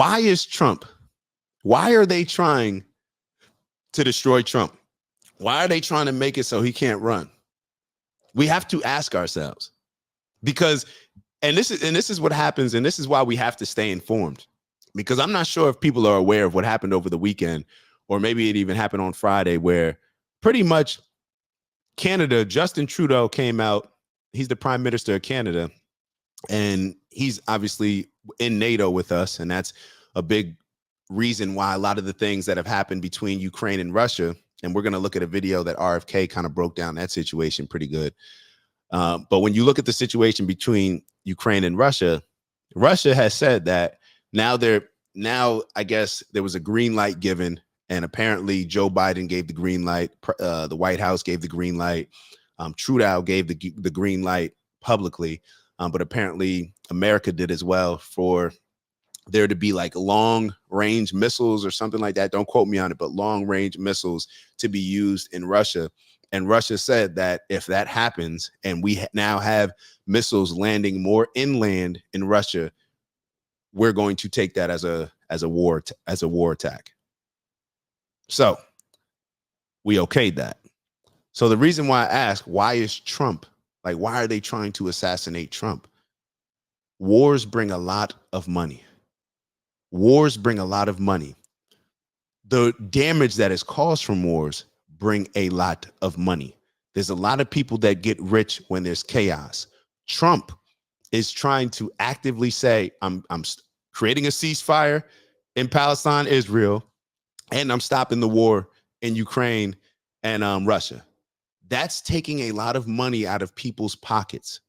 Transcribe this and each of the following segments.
Why is Trump? Why are they trying to destroy Trump? Why are they trying to make it so he can't run? We have to ask ourselves, because this is what happens, and this is why we have to stay informed, because I'm not sure if people are aware of what happened over the weekend, or maybe it even happened on Friday, where pretty much Canada, Justin Trudeau came out. He's the prime minister of Canada, and he's obviously in NATO with us, and that's a big reason why a lot of the things that have happened between Ukraine and Russia, and we're going to look at a video that RFK kind of broke down that situation pretty good. But when you look at the situation between Ukraine and Russia, Russia has said that now I guess there was a green light given, and apparently Joe Biden gave the green light. The White House gave the green light. Trudeau gave the green light publicly, but apparently America did as well, for there to be like long range missiles or something like that. Don't quote me on it, but long range missiles to be used in Russia. And Russia said that if that happens, and we now have missiles landing more inland in Russia, we're going to take that as a war attack. So we okayed that. So the reason why I ask, why is Trump, like, why are they trying to assassinate Trump? Wars bring a lot of money. Wars bring a lot of money. The damage that is caused from wars bring a lot of money. There's a lot of people that get rich when there's chaos. Trump is trying to actively say, I'm creating a ceasefire in Palestine, Israel, and I'm stopping the war in Ukraine and Russia. That's taking a lot of money out of people's pockets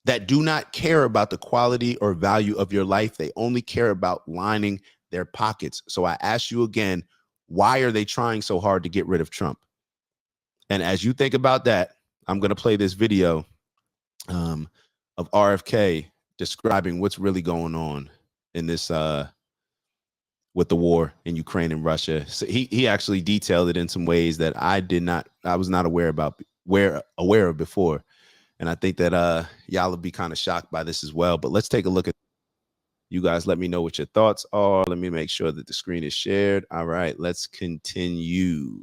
that do not care about the quality or value of your life. They only care about lining their pockets. So I ask you again, why are they trying so hard to get rid of Trump? And as you think about that, I'm going to play this video of RFK describing what's really going on in this with the war in Ukraine and Russia. So he actually detailed it in some ways that I was not aware of before. And I think that y'all will be kind of shocked by this as well. But let's take a look at you guys. Let me know what your thoughts are. Let me make sure that the screen is shared. All right, let's continue.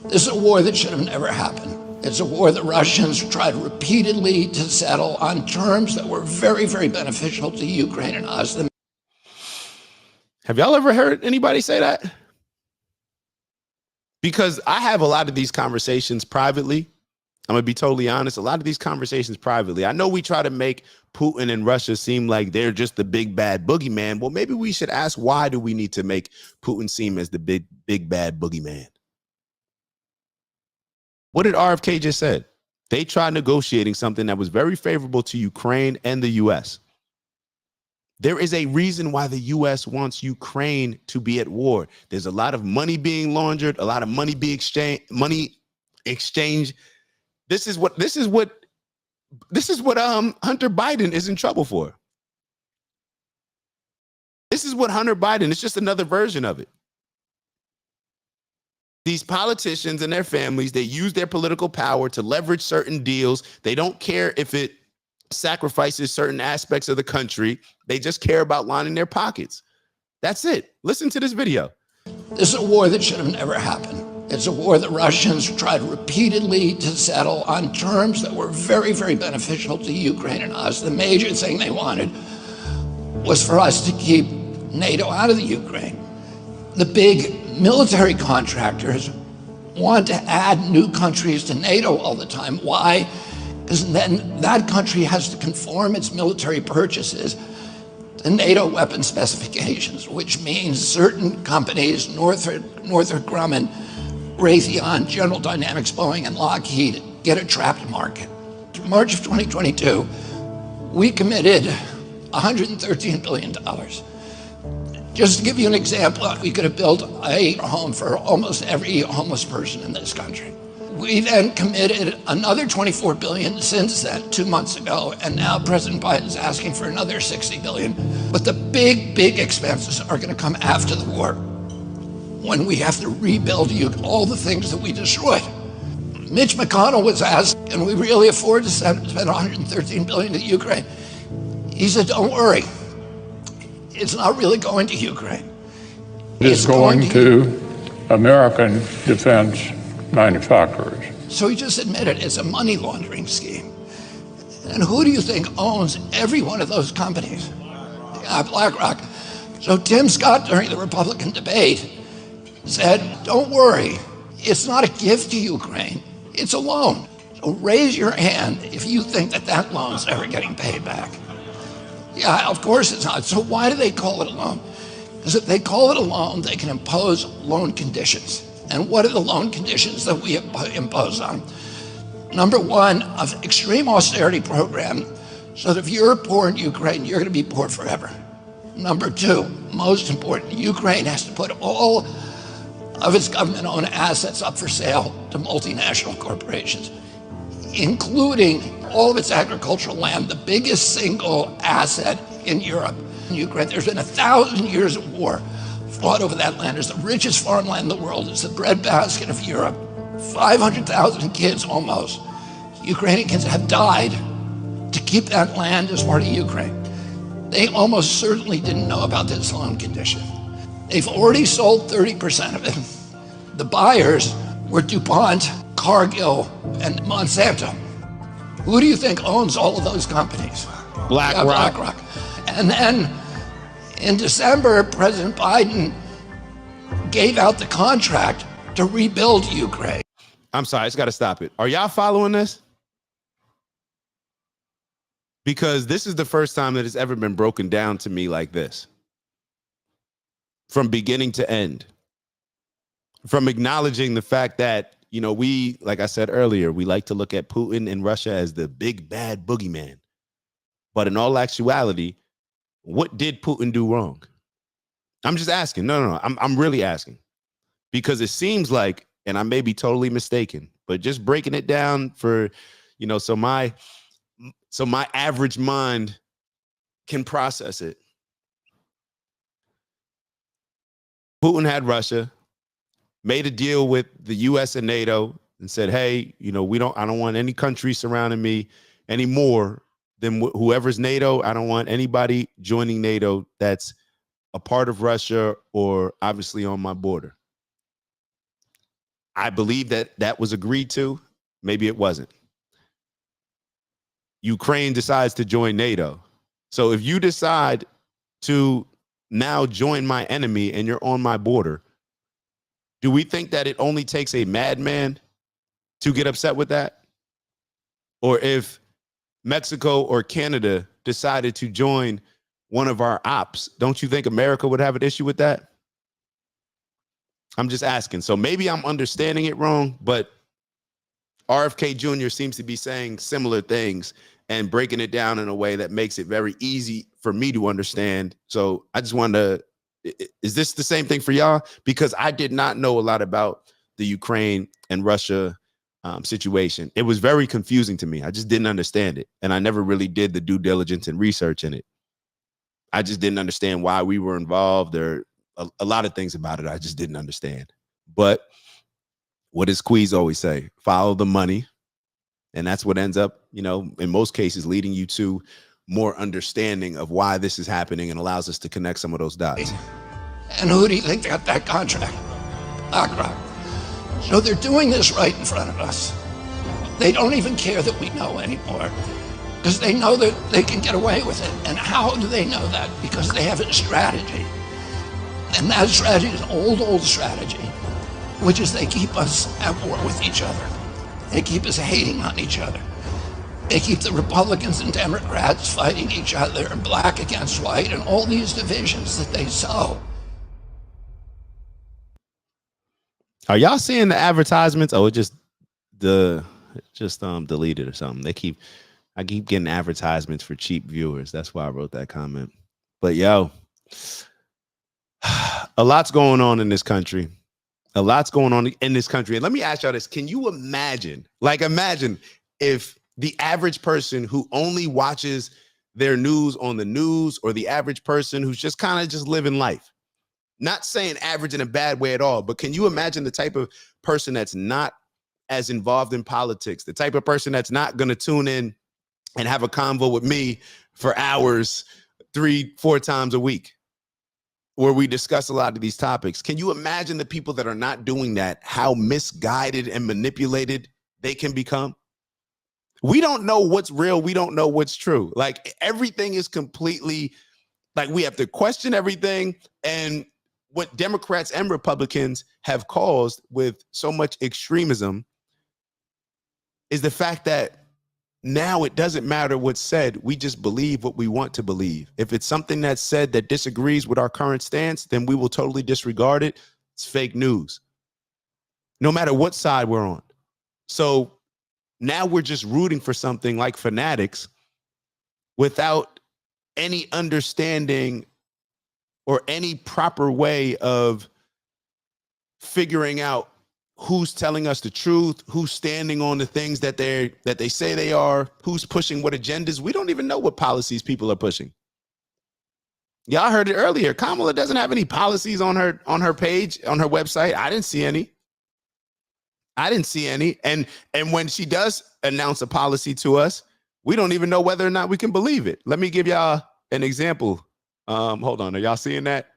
This is a war that should have never happened. It's a war the Russians tried repeatedly to settle on terms that were very, very beneficial to Ukraine and us. Have y'all ever heard anybody say that? Because I have a lot of these conversations privately. I'm going to be totally honest. A lot of these conversations privately. I know we try to make Putin and Russia seem like they're just the big bad boogeyman. Well, maybe we should ask, why do we need to make Putin seem as the big bad boogeyman? What did RFK just said? They tried negotiating something that was very favorable to Ukraine and the U.S. There is a reason why the U.S. wants Ukraine to be at war. There's a lot of money being laundered, a lot of money being exchanged. This is what Hunter Biden is in trouble for. This is what Hunter Biden, it's just another version of it. These politicians and their families, they use their political power to leverage certain deals. They don't care if it sacrifices certain aspects of the country. They just care about lining their pockets. That's it. Listen to this video. This is a war that should have never happened. It's a war the Russians tried repeatedly to settle on terms that were very, very beneficial to Ukraine and us. The major thing they wanted was for us to keep NATO out of the Ukraine. The big military contractors want to add new countries to NATO all the time. Why? Because then that country has to conform its military purchases to NATO weapon specifications, which means certain companies, Northrop Grumman, Raytheon, General Dynamics, Boeing, and Lockheed, get a trapped market. In March of 2022, we committed $113 billion. Just to give you an example, we could have built a home for almost every homeless person in this country. We then committed another $24 billion since then, 2 months ago, and now President Biden is asking for another $60 billion. But the big expenses are going to come after the war, when we have to rebuild all the things that we destroyed. Mitch McConnell was asked, can we really afford to spend $113 billion to Ukraine? He said, don't worry. It's not really going to Ukraine. It's going to American defense manufacturers. So he just admitted it's a money laundering scheme. And who do you think owns every one of those companies? BlackRock. So Tim Scott, during the Republican debate, said, don't worry, it's not a gift to Ukraine, it's a loan. So raise your hand if you think that that loan's ever getting paid back. Yeah, of course it's not. So why do they call it a loan? Because if they call it a loan, they can impose loan conditions. And what are the loan conditions that we impose on? Number one, an extreme austerity program, so that if you're poor in Ukraine, you're going to be poor forever. Number two, most important, Ukraine has to put all of its government-owned assets up for sale to multinational corporations, including all of its agricultural land, the biggest single asset in Europe. In Ukraine, there's been 1,000 years of war fought over that land. It's the richest farmland in the world. It's the breadbasket of Europe. 500,000 kids almost, Ukrainian kids, have died to keep that land as part of Ukraine. They almost certainly didn't know about this loan condition. They've already sold 30% of it. The buyers were DuPont, Cargill, and Monsanto. Who do you think owns all of those companies? BlackRock. And then in December, President Biden gave out the contract to rebuild Ukraine. I'm sorry, I just got to stop it. Are y'all following this? Because this is the first time that it's ever been broken down to me like this. From beginning to end. From acknowledging the fact that, you know, we, like I said earlier, we like to look at Putin and Russia as the big bad boogeyman. But in all actuality, what did Putin do wrong? I'm just asking. No. I'm really asking. Because it seems like, and I may be totally mistaken, but just breaking it down for, you know, so my average mind can process it. Putin had Russia, made a deal with the US and NATO and said, hey, you know, I don't want any country surrounding me any more than whoever's NATO. I don't want anybody joining NATO that's a part of Russia or obviously on my border. I believe that was agreed to. Maybe it wasn't. Ukraine decides to join NATO. So if you decide to now join my enemy and you're on my border, do we think that it only takes a madman to get upset with that? Or if Mexico or Canada decided to join one of our ops, don't you think America would have an issue with that? I'm just asking. So maybe I'm understanding it wrong, but RFK Jr. seems to be saying similar things and breaking it down in a way that makes it very easy for me to understand. So I just wanted to, is this the same thing for y'all? Because I did not know a lot about the Ukraine and Russia situation. It was very confusing to me. I just didn't understand it. And I never really did the due diligence and research in it. I just didn't understand why we were involved, or a lot of things about it I just didn't understand. But what does Squeeze always say? Follow the money. And that's what ends up, you know, in most cases, leading you to more understanding of why this is happening and allows us to connect some of those dots. And who do you think got that contract? BlackRock. So they're doing this right in front of us. They don't even care that we know anymore, because they know that they can get away with it. And how do they know that? Because they have a strategy. And that strategy is an old strategy, which is they keep us at war with each other. They keep us hating on each other. They keep the Republicans and Democrats fighting each other, and black against white, and all these divisions that they sow. Are y'all seeing the advertisements? Oh, it just deleted or something. I keep getting advertisements for cheap viewers. That's why I wrote that comment. But yo, a lot's going on in this country. A lot's going on in this country. And let me ask y'all this. Can you imagine if the average person who only watches their news on the news, or the average person who's just kind of just living life, not saying average in a bad way at all, but can you imagine the type of person that's not as involved in politics, the type of person that's not going to tune in and have a convo with me for hours 3-4 times a week? where we discuss a lot of these topics. Can you imagine the people that are not doing that, how misguided and manipulated they can become? We don't know what's real. We don't know what's true. Like everything is completely, like we have to question everything. And what Democrats and Republicans have caused with so much extremism is the fact that now it doesn't matter what's said. We just believe what we want to believe. If it's something that's said that disagrees with our current stance, then we will totally disregard it. It's fake news, no matter what side we're on. So now we're just rooting for something like fanatics without any understanding or any proper way of figuring out who's telling us the truth, who's standing on the things that they say they are, who's pushing what agendas. We don't even know what policies people are pushing. Y'all heard it earlier. Kamala doesn't have any policies on her page, on her website. I didn't see any. And when she does announce a policy to us, we don't even know whether or not we can believe it. Let me give y'all an example. Hold on. Are y'all seeing that?